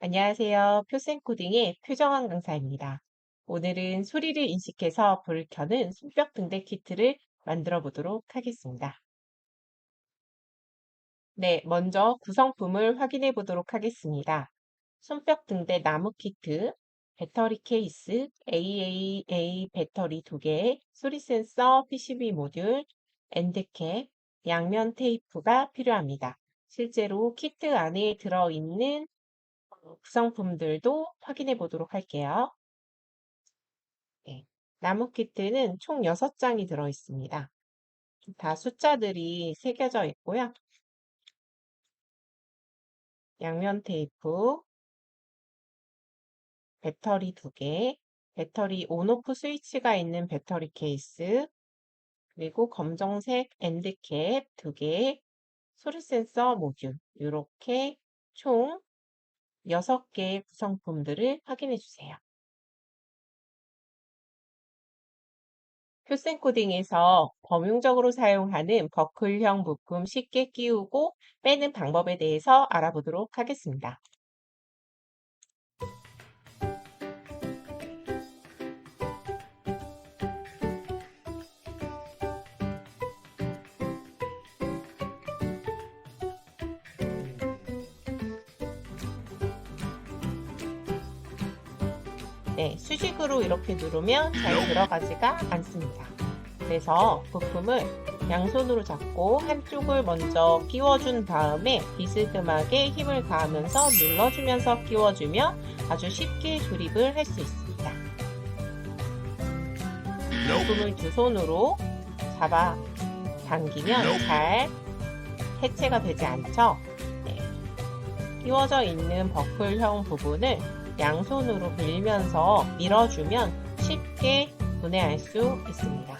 안녕하세요. 표센코딩의 표정한 강사입니다. 오늘은 소리를 인식해서 불을 켜는 손뼉 등대 키트를 만들어 보도록 하겠습니다. 네, 먼저 구성품을 확인해 보도록 하겠습니다. 손뼉 등대 나무 키트, 배터리 케이스, AAA 배터리 2개, 소리 센서 PCB 모듈, 엔드캡, 양면 테이프가 필요합니다. 실제로 키트 안에 들어있는 구성품들도 확인해 보도록 할게요. 네. 나무 키트는 총 6장이 들어 있습니다. 다 숫자들이 새겨져 있고요. 양면 테이프, 배터리 2개, 배터리 온오프 스위치가 있는 배터리 케이스, 그리고 검정색 엔드캡 2개, 소리 센서 모듈, 이렇게 총 6개의 구성품들을 확인해 주세요. 표센 코딩에서 범용적으로 사용하는 버클형 부품 쉽게 끼우고 빼는 방법에 대해서 알아보도록 하겠습니다. 네, 수직으로 이렇게 누르면 잘 들어가지가 않습니다. 그래서 부품을 양손으로 잡고 한쪽을 먼저 끼워준 다음에 비스듬하게 힘을 가하면서 눌러주면서 끼워주면 아주 쉽게 조립을 할 수 있습니다. 부품을 두 손으로 잡아 당기면 잘 해체가 되지 않죠? 네. 끼워져 있는 버클형 부분을 양손으로 밀면서 밀어주면 쉽게 분해할 수 있습니다.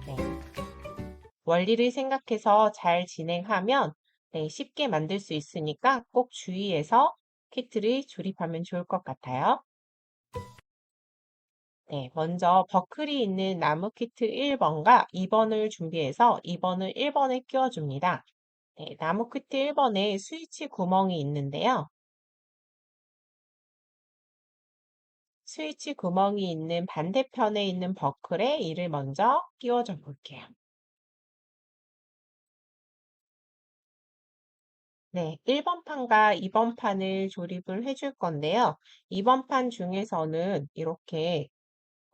네. 원리를 생각해서 잘 진행하면 쉽게 만들 수 있으니까 꼭 주의해서 키트를 조립하면 좋을 것 같아요. 네, 먼저 버클이 있는 나무 키트 1번과 2번을 준비해서 2번을 1번에 끼워줍니다. 네, 나무 키트 1번에 스위치 구멍이 있는데요. 스위치 구멍이 있는 반대편에 있는 버클에 이를 먼저 끼워줘 볼게요. 네, 1번 판과 2번 판을 조립을 해줄 건데요. 2번 판 중에서는 이렇게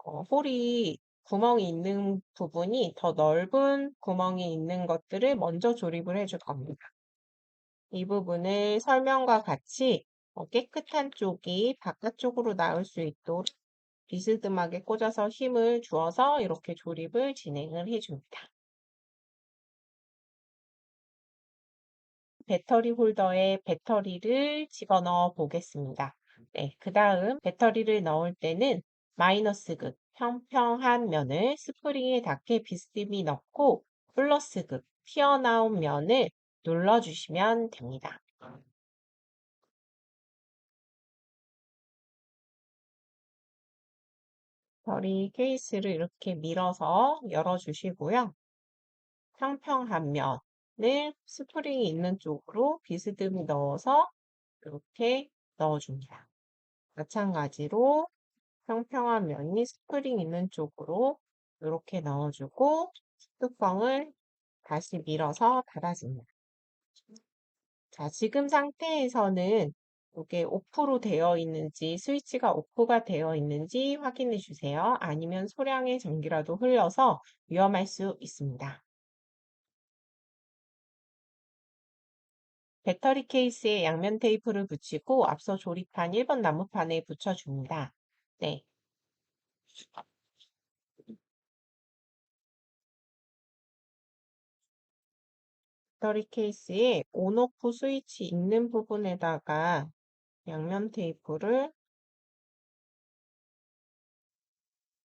홀이 구멍이 있는 부분이 더 넓은 구멍이 있는 것들을 먼저 조립을 해줄 겁니다. 이 부분을 설명과 같이 깨끗한 쪽이 바깥쪽으로 나올 수 있도록 비스듬하게 꽂아서 힘을 주어서 이렇게 조립을 진행을 해줍니다. 배터리 홀더에 배터리를 집어넣어 보겠습니다. 네, 그 다음 배터리를 넣을 때는 마이너스극, 평평한 면을 스프링에 닿게 비스듬히 넣고 플러스극, 튀어나온 면을 눌러주시면 됩니다. 배터리 케이스를 이렇게 밀어서 열어주시고요. 평평한 면을 스프링이 있는 쪽으로 비스듬히 넣어서 이렇게 넣어줍니다. 마찬가지로 평평한 면이 스프링 있는 쪽으로 이렇게 넣어주고 뚜껑을 다시 밀어서 닫아줍니다. 자, 지금 상태에서는 이게 오프로 되어 있는지 스위치가 오프가 되어 있는지 확인해 주세요. 아니면 소량의 전기라도 흘려서 위험할 수 있습니다. 배터리 케이스에 양면 테이프를 붙이고 앞서 조립한 1번 나무판에 붙여줍니다. 네. 배터리 케이스에 온오프 스위치 있는 부분에다가 양면 테이프를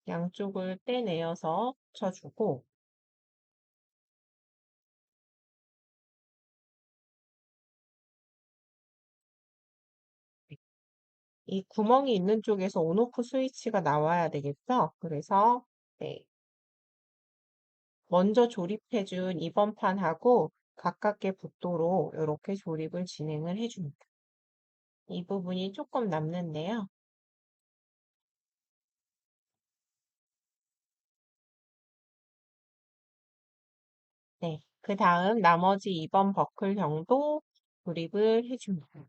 양쪽을 떼내어서 붙여주고 이 구멍이 있는 쪽에서 온오프 스위치가 나와야 되겠죠? 그래서 네, 먼저 조립해준 이번 판하고 가깝게 붙도록 이렇게 조립을 진행을 해줍니다. 이 부분이 조금 남는데요. 네, 그 다음 나머지 2번 버클형도 조립을 해줍니다.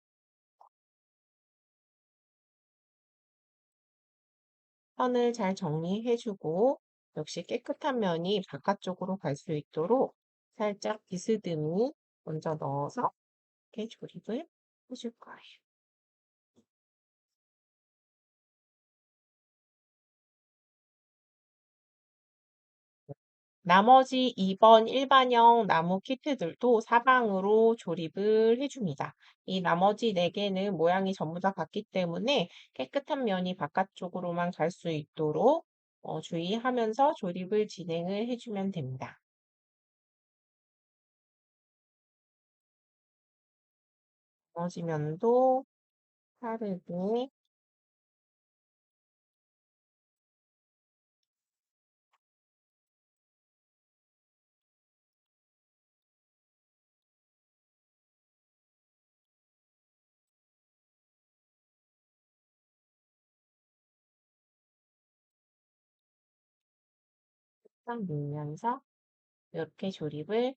선을 잘 정리해주고 역시 깨끗한 면이 바깥쪽으로 갈 수 있도록 살짝 비스듬히 먼저 넣어서 이렇게 조립을 해줄 거예요. 나머지 2번 일반형 나무 키트들도 사방으로 조립을 해줍니다. 이 나머지 4개는 모양이 전부 다 같기 때문에 깨끗한 면이 바깥쪽으로만 갈 수 있도록 주의하면서 조립을 진행을 해주면 됩니다. 나머지 면도 빠르게 딱 밀면서 이렇게 조립을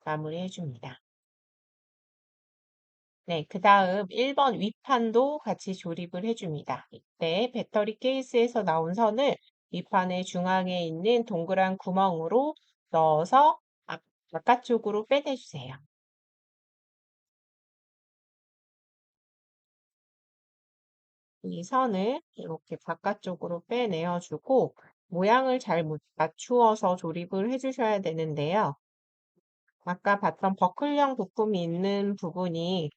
마무리해 줍니다. 네, 그 다음 1번 윗판도 같이 조립을 해줍니다. 이때 배터리 케이스에서 나온 선을 윗판의 중앙에 있는 동그란 구멍으로 넣어서 바깥쪽으로 빼내주세요. 이 선을 이렇게 바깥쪽으로 빼내어주고 모양을 잘 맞추어서 조립을 해주셔야 되는데요. 아까 봤던 버클형 부품이 있는 부분이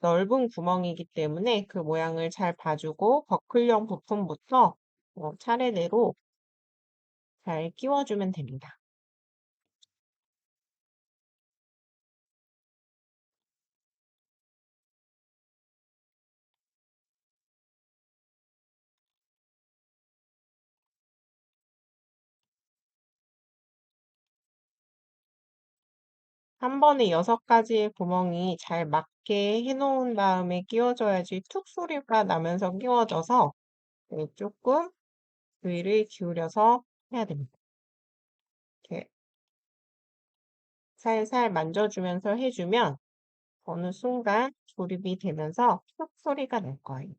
넓은 구멍이기 때문에 그 모양을 잘 봐주고 버클형 부품부터 차례대로 잘 끼워주면 됩니다. 한 번에 6가지의 구멍이 잘 맞게 해놓은 다음에 끼워줘야지 툭 소리가 나면서 끼워져서 조금 주의를 기울여서 해야 됩니다. 이렇게 살살 만져주면서 해주면 어느 순간 조립이 되면서 툭 소리가 날 거예요.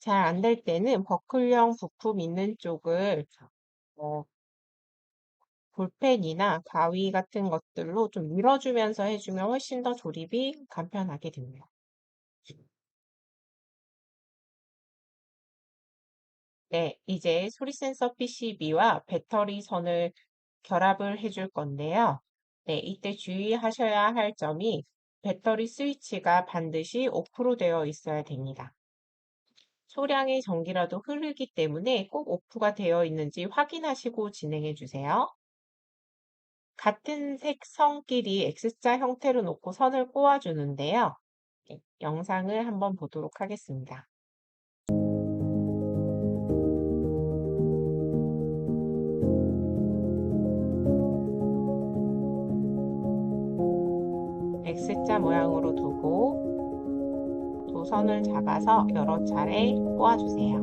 잘 안 될 때는 버클형 부품 있는 쪽을 어, 볼펜이나 가위 같은 것들로 좀 밀어주면서 해주면 훨씬 더 조립이 간편하게 됩니다. 네, 이제 소리 센서 PCB와 배터리 선을 결합을 해줄 건데요. 네, 이때 주의하셔야 할 점이 배터리 스위치가 반드시 오프로 되어 있어야 됩니다. 소량의 전기라도 흐르기 때문에 꼭 오프가 되어 있는지 확인하시고 진행해 주세요. 같은 색 선끼리 X자 형태로 놓고 선을 꼬아주는데요. 네, 영상을 한번 보도록 하겠습니다. X자 모양으로 두고 두 선을 잡아서 여러 차례 꼬아주세요.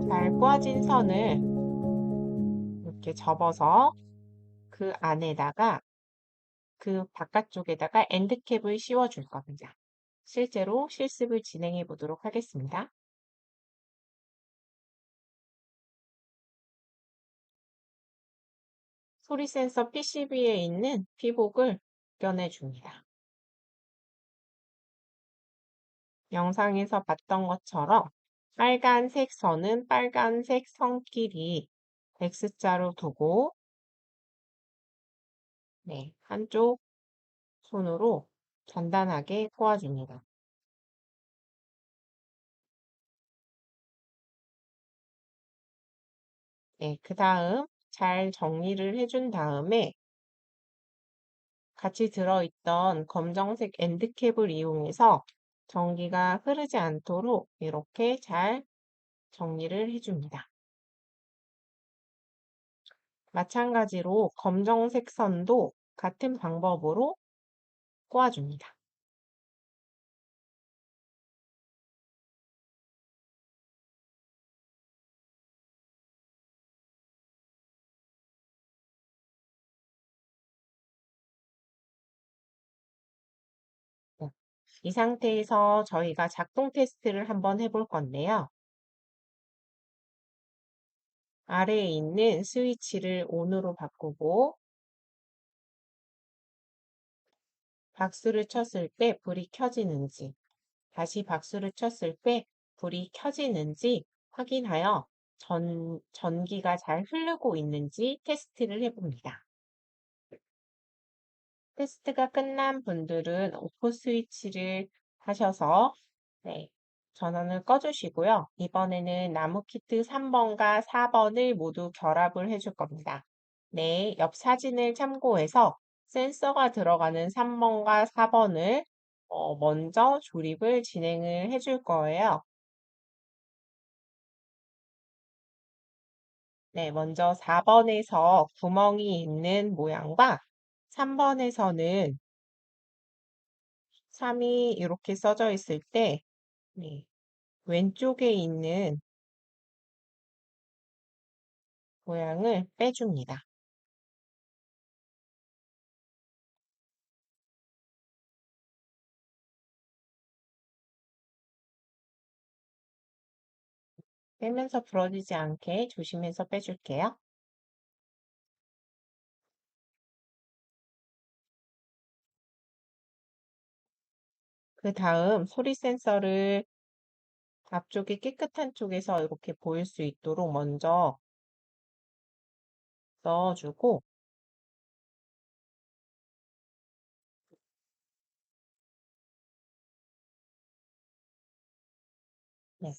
잘 꼬아진 선을 이렇게 접어서 그 안에다가 그 바깥쪽에다가 엔드캡을 씌워줄 겁니다. 실제로 실습을 진행해 보도록 하겠습니다. 소리 센서 PCB에 있는 피복을 벗겨내줍니다. 영상에서 봤던 것처럼 빨간색 선은 빨간색 선끼리 X자로 두고, 네, 한쪽 손으로 단단하게 꼬아줍니다. 네, 그 다음 잘 정리를 해준 다음에 같이 들어있던 검정색 엔드캡을 이용해서 전기가 흐르지 않도록 이렇게 잘 정리를 해줍니다. 마찬가지로 검정색 선도 같은 방법으로 꼬아줍니다. 네. 이 상태에서 저희가 작동 테스트를 한번 해볼 건데요. 아래에 있는 스위치를 ON으로 바꾸고 박수를 쳤을 때 불이 켜지는지, 다시 박수를 쳤을 때 불이 켜지는지 확인하여 전기가 잘 흐르고 있는지 테스트를 해봅니다. 테스트가 끝난 분들은 오프 스위치를 하셔서 네, 전원을 꺼주시고요. 이번에는 나무 키트 3번과 4번을 모두 결합을 해줄 겁니다. 네, 옆 사진을 참고해서 센서가 들어가는 3번과 4번을 먼저 조립을 진행을 해줄 거예요. 네, 먼저 4번에서 구멍이 있는 모양과 3번에서는 3이 이렇게 써져 있을 때 네, 왼쪽에 있는 모양을 빼줍니다. 빼면서 부러지지 않게 조심해서 빼줄게요. 그 다음 소리 센서를 앞쪽이 깨끗한 쪽에서 이렇게 보일 수 있도록 먼저 넣어주고 네,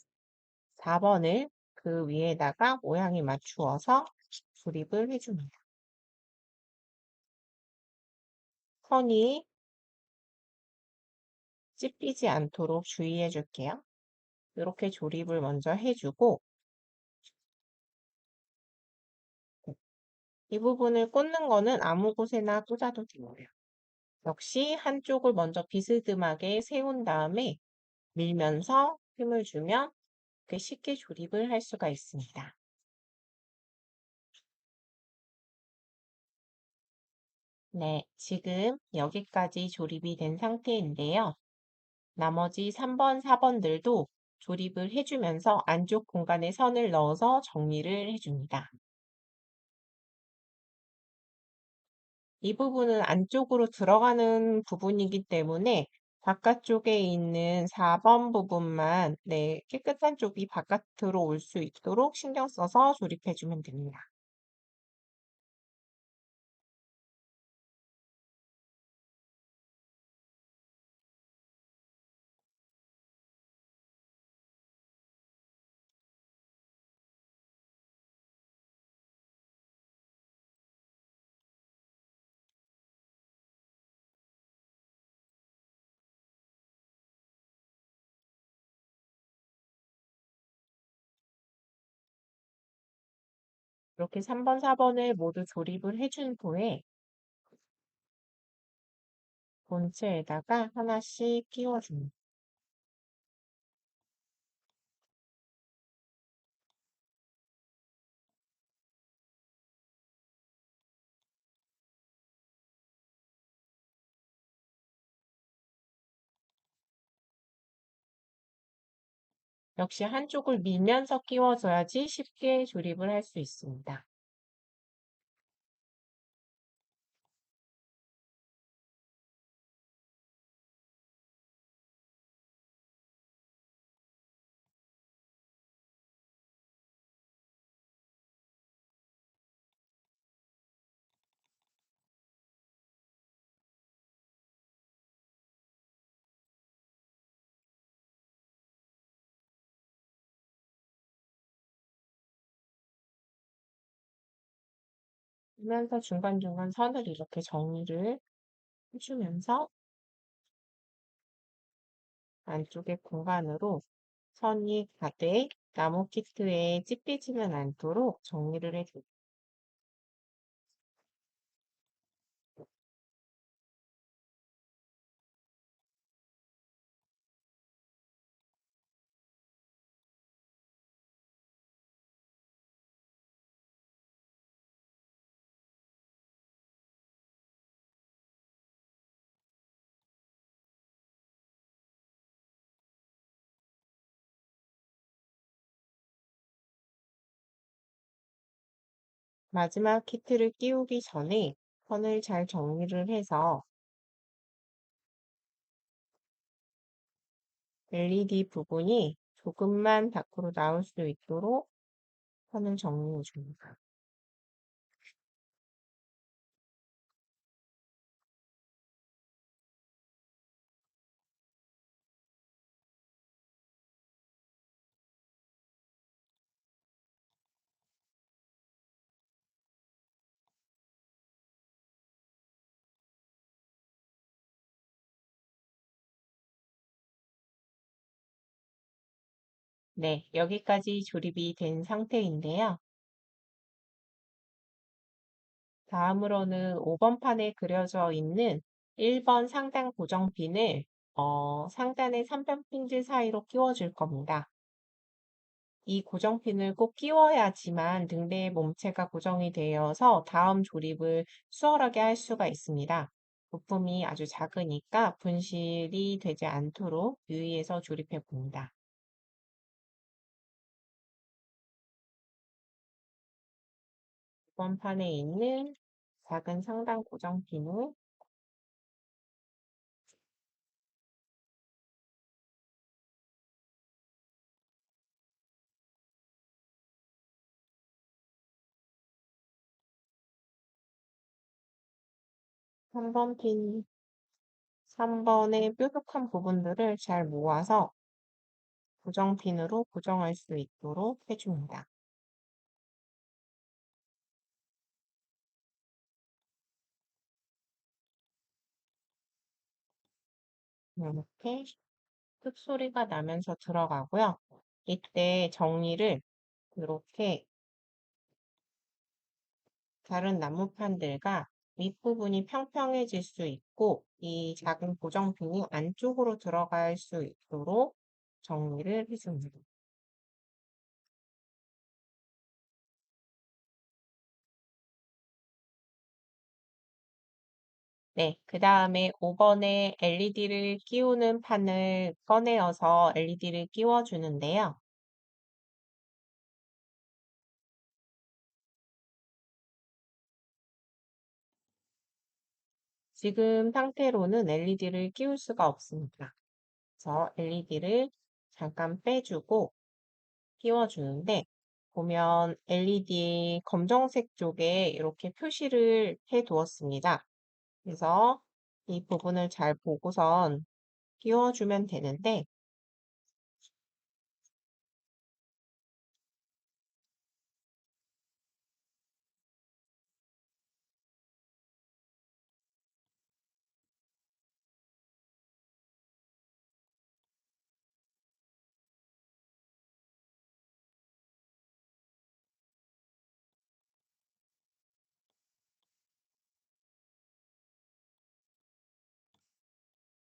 4번을 그 위에다가 모양이 맞추어서 조립을 해줍니다. 선이 찝히지 않도록 주의해 줄게요. 이렇게 조립을 먼저 해주고 이 부분을 꽂는 거는 아무 곳에나 꽂아도 돼요. 역시 한쪽을 먼저 비스듬하게 세운 다음에 밀면서 힘을 주면 쉽게 조립을 할 수가 있습니다. 네, 지금 여기까지 조립이 된 상태인데요. 나머지 3번, 4번들도 조립을 해주면서 안쪽 공간에 선을 넣어서 정리를 해줍니다. 이 부분은 안쪽으로 들어가는 부분이기 때문에 바깥쪽에 있는 4번 부분만 네, 깨끗한 쪽이 바깥으로 올 수 있도록 신경 써서 조립해주면 됩니다. 이렇게 3번, 4번을 모두 조립을 해준 후에 본체에다가 하나씩 끼워줍니다. 역시 한쪽을 밀면서 끼워줘야지 쉽게 조립을 할 수 있습니다. 그러면서 중간중간 선을 이렇게 정리를 해주면서 안쪽의 공간으로 선이 가되 나무 키트에 찝히지는 않도록 정리를 해줍니다. 마지막 키트를 끼우기 전에 선을 잘 정리를 해서 LED 부분이 조금만 밖으로 나올 수 있도록 선을 정리해 줍니다. 네, 여기까지 조립이 된 상태인데요. 다음으로는 5번 판에 그려져 있는 1번 상단 고정핀을 상단의 3번 핀들 사이로 끼워줄 겁니다. 이 고정핀을 꼭 끼워야지만 등대의 몸체가 고정이 되어서 다음 조립을 수월하게 할 수가 있습니다. 부품이 아주 작으니까 분실이 되지 않도록 유의해서 조립해 봅니다. 이번 판에 있는 작은 상단 고정핀을 3번 핀, 3번의 뾰족한 부분들을 잘 모아서 고정핀으로 고정할 수 있도록 해줍니다. 이렇게 흙 소리가 나면서 들어가고요. 이때 정리를 이렇게 다른 나무판들과 윗부분이 평평해질 수 있고 이 작은 고정핀이 안쪽으로 들어갈 수 있도록 정리를 해줍니다. 네, 그 다음에 5번에 LED를 끼우는 판을 꺼내어서 LED를 끼워주는데요. 지금 상태로는 LED를 끼울 수가 없습니다. 그래서 LED를 잠깐 빼주고 끼워주는데 보면 LED 검정색 쪽에 이렇게 표시를 해 두었습니다. 그래서 이 부분을 잘 보고선 끼워주면 되는데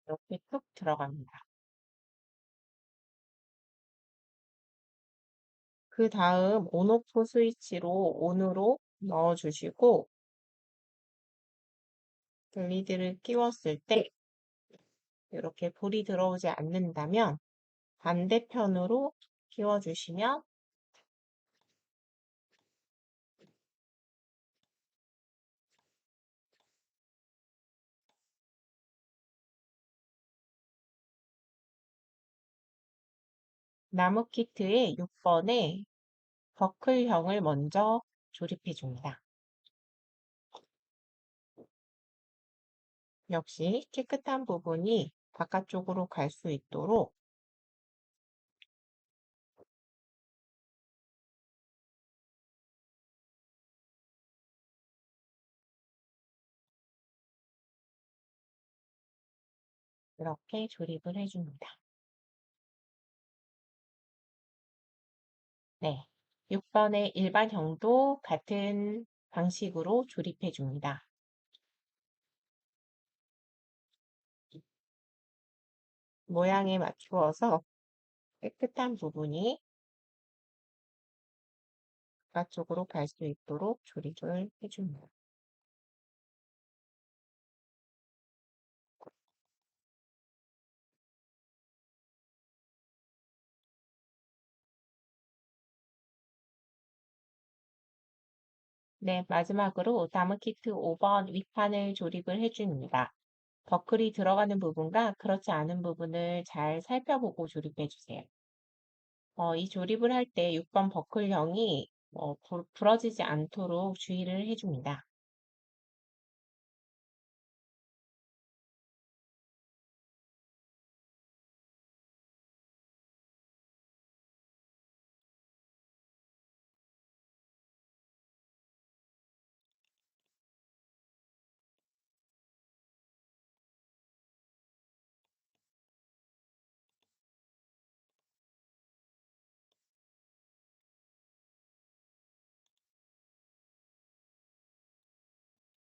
이렇게 툭 들어갑니다. 그 다음 온오프 스위치로 온으로 넣어주시고 LED를 끼웠을 때 이렇게 불이 들어오지 않는다면 반대편으로 끼워주시면 나무 키트의 6번에 버클형을 먼저 조립해 줍니다. 역시 깨끗한 부분이 바깥쪽으로 갈 수 있도록 이렇게 조립을 해줍니다. 네. 6번의 일반형도 같은 방식으로 조립해 줍니다. 모양에 맞추어서 깨끗한 부분이 바깥쪽으로 갈 수 있도록 조립을 해줍니다. 네, 마지막으로 나무키트 5번 윗판을 조립을 해줍니다. 버클이 들어가는 부분과 그렇지 않은 부분을 잘 살펴보고 조립해 주세요. 이 조립을 할 때 6번 버클형이 부러지지 않도록 주의를 해줍니다.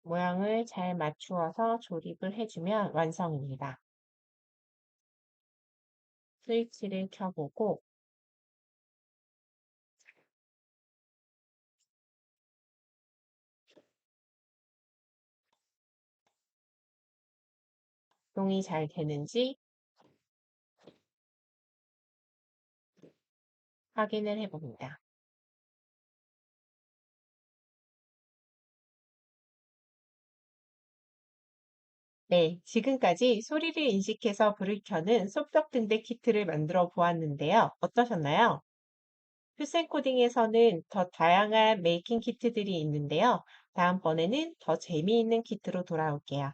모양을 잘 맞추어서 조립을 해주면 완성입니다. 스위치를 켜보고 동이 잘 되는지 확인을 해봅니다. 네, 지금까지 소리를 인식해서 불을 켜는 쏙쏙 등대 키트를 만들어 보았는데요. 어떠셨나요? 퓨센 코딩에서는 더 다양한 메이킹 키트들이 있는데요. 다음번에는 더 재미있는 키트로 돌아올게요.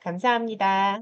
감사합니다.